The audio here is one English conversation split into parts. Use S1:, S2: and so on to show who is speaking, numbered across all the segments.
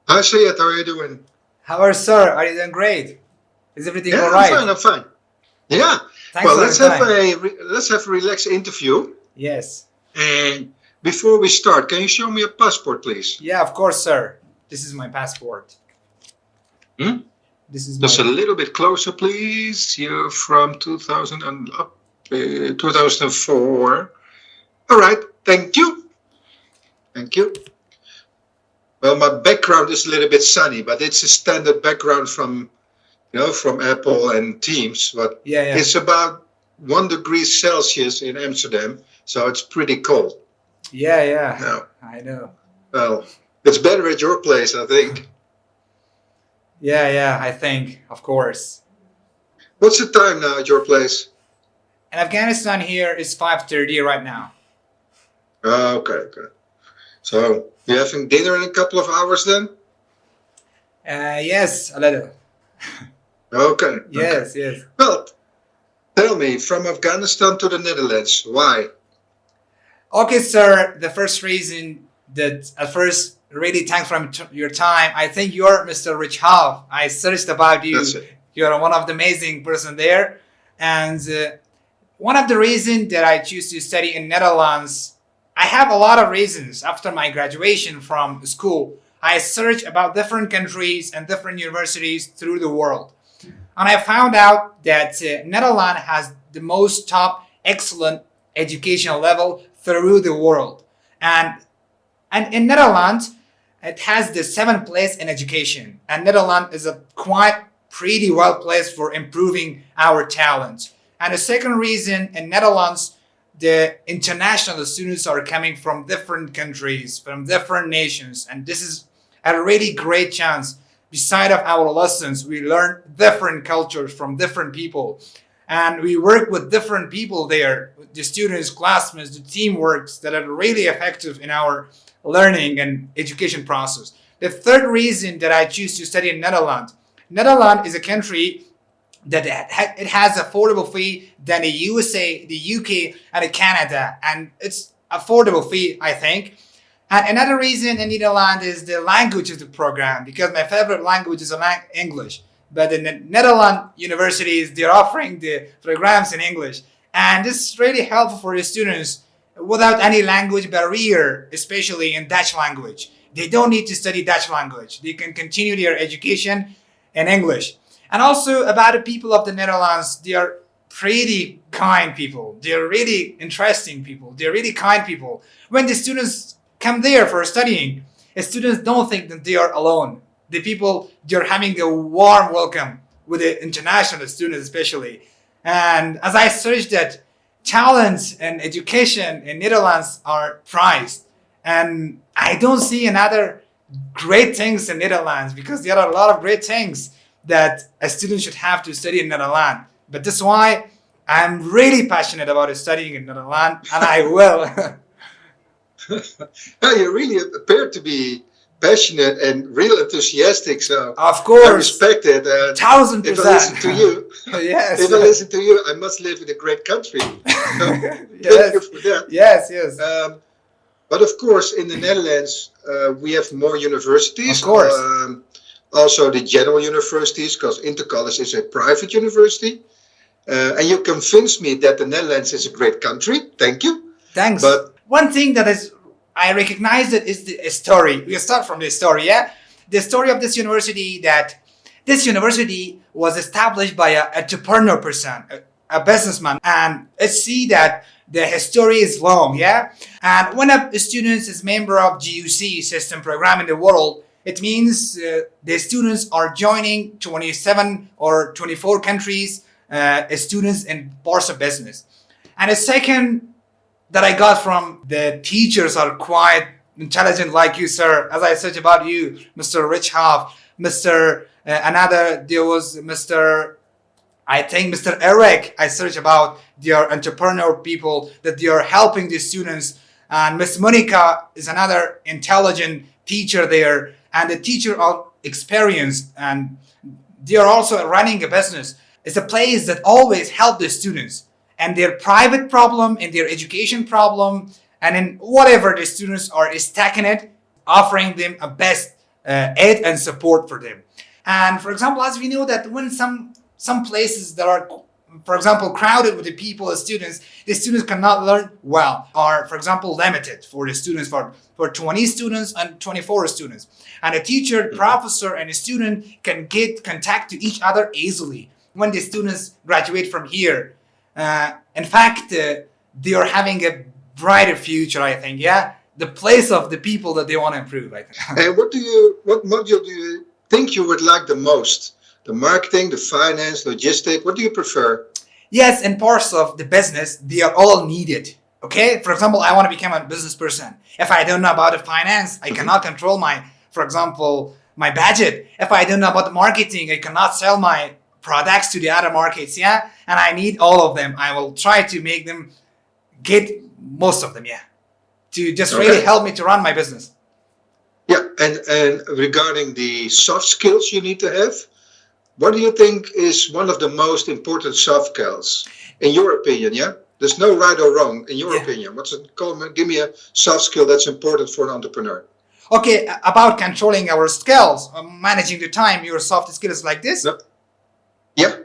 S1: Hi, Sajad. How are you doing?
S2: How are you, sir? Are you doing great? Is everything all
S1: Yeah,
S2: right?
S1: I'm fine. Yeah.
S2: Thanks
S1: Well,
S2: for
S1: let's
S2: your
S1: have
S2: time.
S1: let's have a relaxed interview.
S2: Yes.
S1: And before we start, can you show me your passport, please?
S2: Yeah, of course, sir. This is my passport.
S1: Hmm?
S2: This is
S1: Just a
S2: my...
S1: little bit closer, please. You're from 2000 and up, 2004. All right. Thank you. Thank you. Well, my background is a little bit sunny, but it's a standard background from from Apple and Teams. But
S2: Yeah.
S1: it's about 1 degree Celsius in Amsterdam, so it's pretty cold.
S2: Yeah.
S1: Now,
S2: I know.
S1: well, it's better at your place, I think.
S2: Yeah, I think, of course.
S1: What's the time now at your place?
S2: In Afghanistan here is 5:30 right now.
S1: Okay. So you're having dinner in a couple of hours then?
S2: Yes, a little.
S1: Okay.
S2: Yes.
S1: Well, tell me, from Afghanistan to the Netherlands, why?
S2: Okay, sir. The first reason that at first really thanks for your time. I think you're Mr. 𝗚𝗟𝗏𝗆𝗆. I searched about you.
S1: That's it.
S2: You're one of the amazing person there. And one of the reasons that I choose to study in Netherlands, I have a lot of reasons. After my graduation from school, I searched about different countries and different universities through the world. And I found out that Netherlands has the most top excellent educational level through the world. And in Netherlands, it has the 7th place in education. And Netherlands is a quite pretty well place for improving our talent. And the second reason, in Netherlands, the international students are coming from different countries, from different nations. And this is a really great chance. Beside of our lessons, we learn different cultures from different people. And we work with different people there, the students, classmates, the teamworks that are really effective in our learning and education process. The third reason that I choose to study in Netherlands, Netherlands is a country that it has affordable fee than the USA, the UK, and Canada, and it's affordable fee, I think. And another reason in Netherlands is the language of the program, because my favorite language is English. But in the Netherlands universities, they're offering the programs in English, and this is really helpful for the students without any language barrier, especially in Dutch language. They don't need to study Dutch language. They can continue their education in English. And also about the people of the Netherlands, they are pretty kind people. They're really interesting people. They're really kind people. When the students come there for studying, the students don't think that they are alone. The people, they're having a warm welcome with the international students especially. And as I searched that, talent and education in Netherlands are prized. And I don't see another great things in Netherlands, because there are a lot of great things that a student should have to study in Netherlands. But that's why I'm really passionate about studying in Netherlands, and I will.
S1: You really appear to be passionate and real enthusiastic, so
S2: Of course.
S1: I respect it.
S2: 1000%.
S1: If I listen to you,
S2: Yes.
S1: if I listen to you, I must live in a great country. Thank you for that.
S2: Yes.
S1: But of course, in the Netherlands, we have more universities.
S2: Of course.
S1: Also the general universities, because Intercollege is a private university. And you convinced me that the Netherlands is a great country. Thank you.
S2: Thanks.
S1: But
S2: one thing that is, I recognize it is the story. We start from the story, yeah? The story of this university, that this university was established by a entrepreneur person, a businessman. And let's see that the history is long, yeah? And when a student is member of GUC system program in the world, it means the students are joining 27 or 24 countries, students in parts of business. And the second that I got from the teachers are quite intelligent like you, sir. As I said about you, Mr. 𝗚𝗟𝗏𝗆𝗆, there was Mr. Eric. I searched about their entrepreneur people, that they are helping the students. And Miss Monica is another intelligent teacher there. And the teacher are experienced, and they are also running a business. It's a place that always help the students and their private problem, and their education problem, and in whatever the students are stagnant, offering them a best aid and support for them. And for example, as we know that when some places that are, for example, crowded with the people, the students cannot learn well, or for example, limited for the students, for 20 students and 24 students. And a teacher, professor, and a student can get contact to each other easily when the students graduate from here. In fact, they are having a brighter future, I think, yeah? The place of the people that they want to improve, I think.
S1: And what module do you think you would like the most? The marketing, the finance, logistics, what do you prefer?
S2: Yes, in parts of the business, they are all needed. Okay? For example, I want to become a business person. If I don't know about the finance, I cannot control for example, my budget. If I don't know about the marketing, I cannot sell my products to the other markets, yeah? And I need all of them. I will try to make them get most of them, yeah? To just really help me to run my business.
S1: Yeah, and regarding the soft skills you need to have, what do you think is one of the most important soft skills, in your opinion, yeah? There's no right or wrong, in your opinion. What's it called? Give me a soft skill that's important for an entrepreneur.
S2: Okay, about controlling our skills, managing the time, your soft skills like this? Yeah.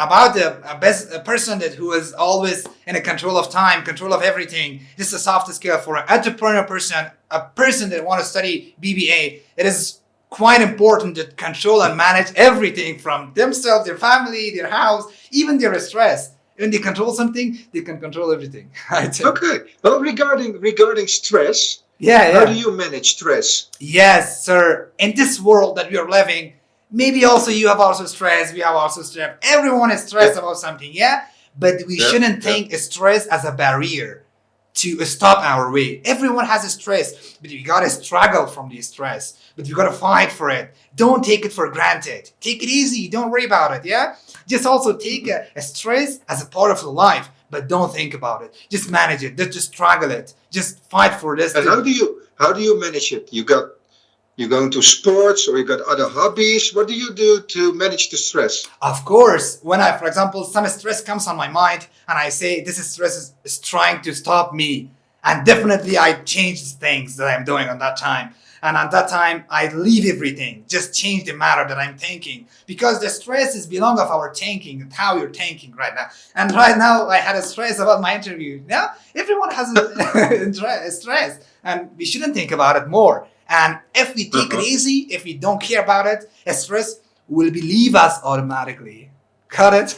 S2: About a person who is always in a control of time, control of everything. This is a soft skill for an entrepreneur person, a person that wants to study BBA. It is quite important to control and manage everything from themselves, their family, their house, even their stress. When they control something, they can control everything.
S1: Okay. Well, regarding stress, how do you manage stress?
S2: Yes, sir. In this world that we are living, maybe also you have also stress, we have also stress. Everyone is stressed about something, yeah? But we shouldn't think stress as a barrier to stop our way. Everyone has a stress, but we gotta struggle from the stress. But we gotta fight for it. Don't take it for granted. Take it easy, don't worry about it, yeah? Just also take a stress as a part of your life, but don't think about it. Just manage it, just struggle it. Just fight for this.
S1: And how do you manage it? You're going to sports, or you got other hobbies? What do you do to manage the stress?
S2: Of course, when for example, some stress comes on my mind and I say this stress is trying to stop me, and definitely I change things that I'm doing on that time. And at that time, I leave everything, just change the matter that I'm thinking, because the stress is belong of our thinking, how you're thinking right now. And right now, I had a stress about my interview. Now, everyone has a stress, and we shouldn't think about it more. And if we take it easy, if we don't care about it, stress will leave us automatically. Got it,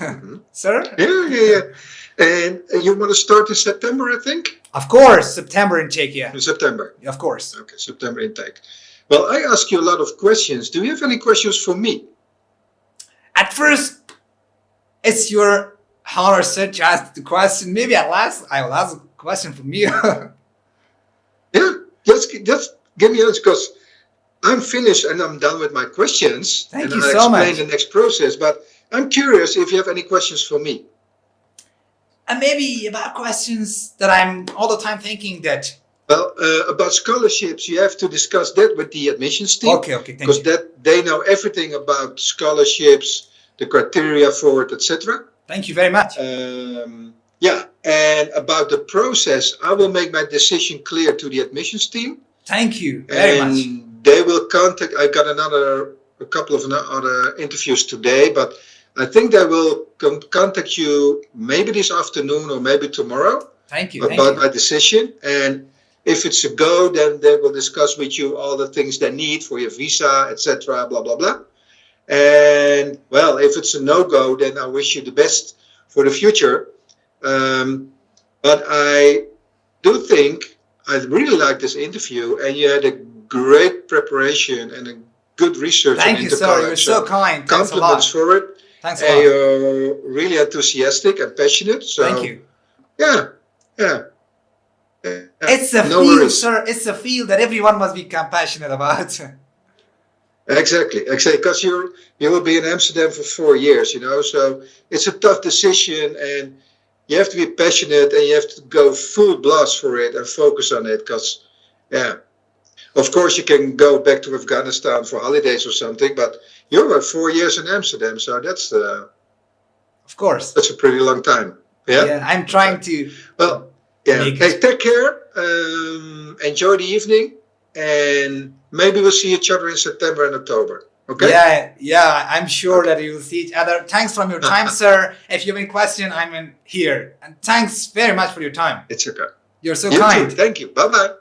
S2: sir?
S1: Yeah. And you want to start in September, I think?
S2: Of course, September intake, yeah.
S1: In September?
S2: Of course.
S1: Okay, September intake. Well, I ask you a lot of questions. Do you have any questions for me?
S2: At first, it's your honor, sir, to ask the question. Maybe at last, I will ask a question from you.
S1: Yeah, just give me an answer, because I'm finished and I'm done with my questions.
S2: Thank you so much.
S1: I'll explain the next process, but I'm curious if you have any questions for me.
S2: And maybe about questions that I'm all the time thinking that.
S1: Well, about scholarships, you have to discuss that with the admissions team.
S2: Okay, thank you.
S1: Because they know everything about scholarships, the criteria for it, etc.
S2: Thank you very much.
S1: Yeah, and about the process, I will make my decision clear to the admissions team.
S2: Thank you very much.
S1: They will contact. I got a couple of other interviews today, but I think they will contact you maybe this afternoon or maybe tomorrow.
S2: Thank you.
S1: About my decision. And if it's a go, then they will discuss with you all the things they need for your visa, etc. Blah blah blah. And well, if it's a no-go, then I wish you the best for the future. But I do think I really like this interview, and you had a great preparation and a good research.
S2: Thank you, sir. You're so kind. Thanks a lot.
S1: Compliments for it.
S2: Thanks a lot.
S1: You're really enthusiastic and passionate. So
S2: thank you.
S1: Yeah.
S2: It's a field, sir. It's a field that everyone must be compassionate about.
S1: Exactly. Because you will be in Amsterdam for 4 years, so it's a tough decision, and you have to be passionate, and you have to go full blast for it and focus on it. Because, of course, you can go back to Afghanistan for holidays or something, but you were 4 years in Amsterdam, so that's
S2: of course,
S1: that's a pretty long time. Yeah,
S2: I'm trying to.
S1: Well, yeah. Hey, take care. Enjoy the evening. and maybe we'll see each other in September and October. Okay?
S2: Yeah, I'm sure that you'll see each other. Thanks from your time, sir. If you have any question, I'm in here. And thanks very much for your time.
S1: It's okay.
S2: You're so
S1: You
S2: kind.
S1: too. Thank you. Bye-bye.